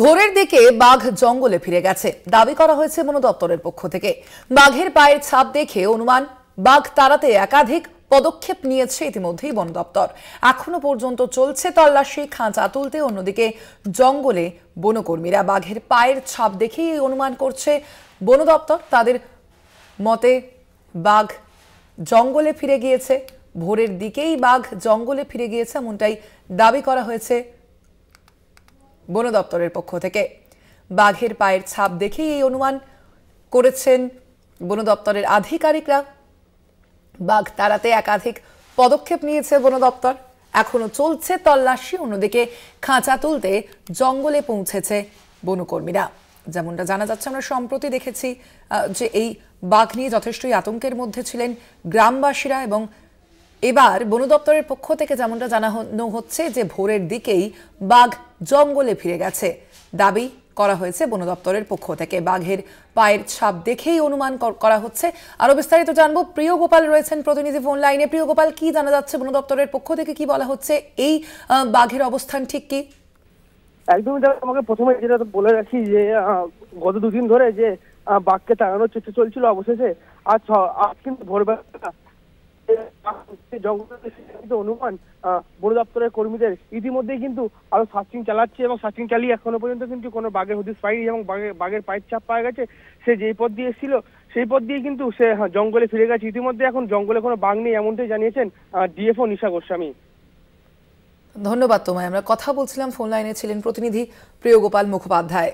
ভোরের দিকে বাঘ জঙ্গলে ফিরে গেছে দাবি করা হয়েছে বন দপ্তরের পক্ষ থেকে। বাঘের পায়ের ছাপ দেখে অনুমান বাঘ তাড়াতে একাধিক পদক্ষেপ নিয়েছে ইতিমধ্যেই বন দপ্তর। এখনো পর্যন্ত চলছে তল্লাশি, খাঁচা তুলতে। অন্যদিকে জঙ্গলে বনকর্মীরা বাঘের পায়ের ছাপ দেখেই অনুমান করছে বন দপ্তর। তাদের মতে বাঘ জঙ্গলে ফিরে গিয়েছে, ভোরের দিকেই বাঘ জঙ্গলে ফিরে গিয়েছে এমনটাই দাবি করা হয়েছে বন দপ্তরের পক্ষ থেকে। বাঘের পায়ের ছাপ দেখেই এই অনুমান করেছেন বন দপ্তরের আধিকারিকরা। বাঘ তাড়াতে একাধিক পদক্ষেপ নিয়েছে বন দপ্তর। এখনো চলছে তল্লাশি। অন্যদিকে খাঁচা তুলতে জঙ্গলে পৌঁছেছে বনকর্মীরা। যেমনটা জানা যাচ্ছে, আমরা সম্প্রতি দেখেছি যে এই বাঘ নিয়ে যথেষ্টই আতঙ্কের মধ্যে ছিলেন গ্রামবাসীরা, এবং এবার বন দপ্তরের পক্ষ থেকে যেমনটা জানানো হচ্ছে যে ভোরের দিকেই বাঘ জঙ্গলে ফিরে গেছে। দাবি করা হয়েছে বন দপ্তরের পক্ষ থেকে। বাঘের পায়ের ছাপ দেখেই অনুমান করা হচ্ছে। আরো বিস্তারিত জানবো, প্রিয় গোপাল রয়েছেন প্রতিনিধি ফোন লাইনে। প্রিয় গোপাল, কি জানা যাচ্ছে বন দপ্তরের পক্ষ থেকে, কি বলা হচ্ছে, এই বাঘের অবস্থান ঠিক কি? একদমই আমাকে প্রথমে যেটা বলে রাখি যে গত দুদিন ধরে যে বাঘকে তাড়ানোর চেষ্টা চলছিল, অবশেষে আজ কিন্তু ভোরবেলা জঙ্গলের অনুমান বন দপ্তরের কর্মীদের ইতিমধ্যেই কিন্তু আরো সার্চিং চালাচ্ছে, এবং সার্চিং চালিয়ে এখনো পর্যন্ত কিন্তু কোনো বাঘের হদিস পাইনি, এবং বাঘের পায়ের ছাপ পাওয়া গেছে। সে যেই পথ দিয়ে এসেছিল সেই পথ দিয়ে কিন্তু সে জঙ্গলে ফিরে গেছে। ইতিমধ্যে এখন জঙ্গলে কোনো বাঘ নেই এমনটাই জানিয়েছেন ডিএফও নিশা গোস্বামী। ধন্যবাদ তোমায়। আমরা কথা বলছিলাম, ফোন লাইনে ছিলেন প্রতিনিধি প্রিয় গোপাল মুখোপাধ্যায়।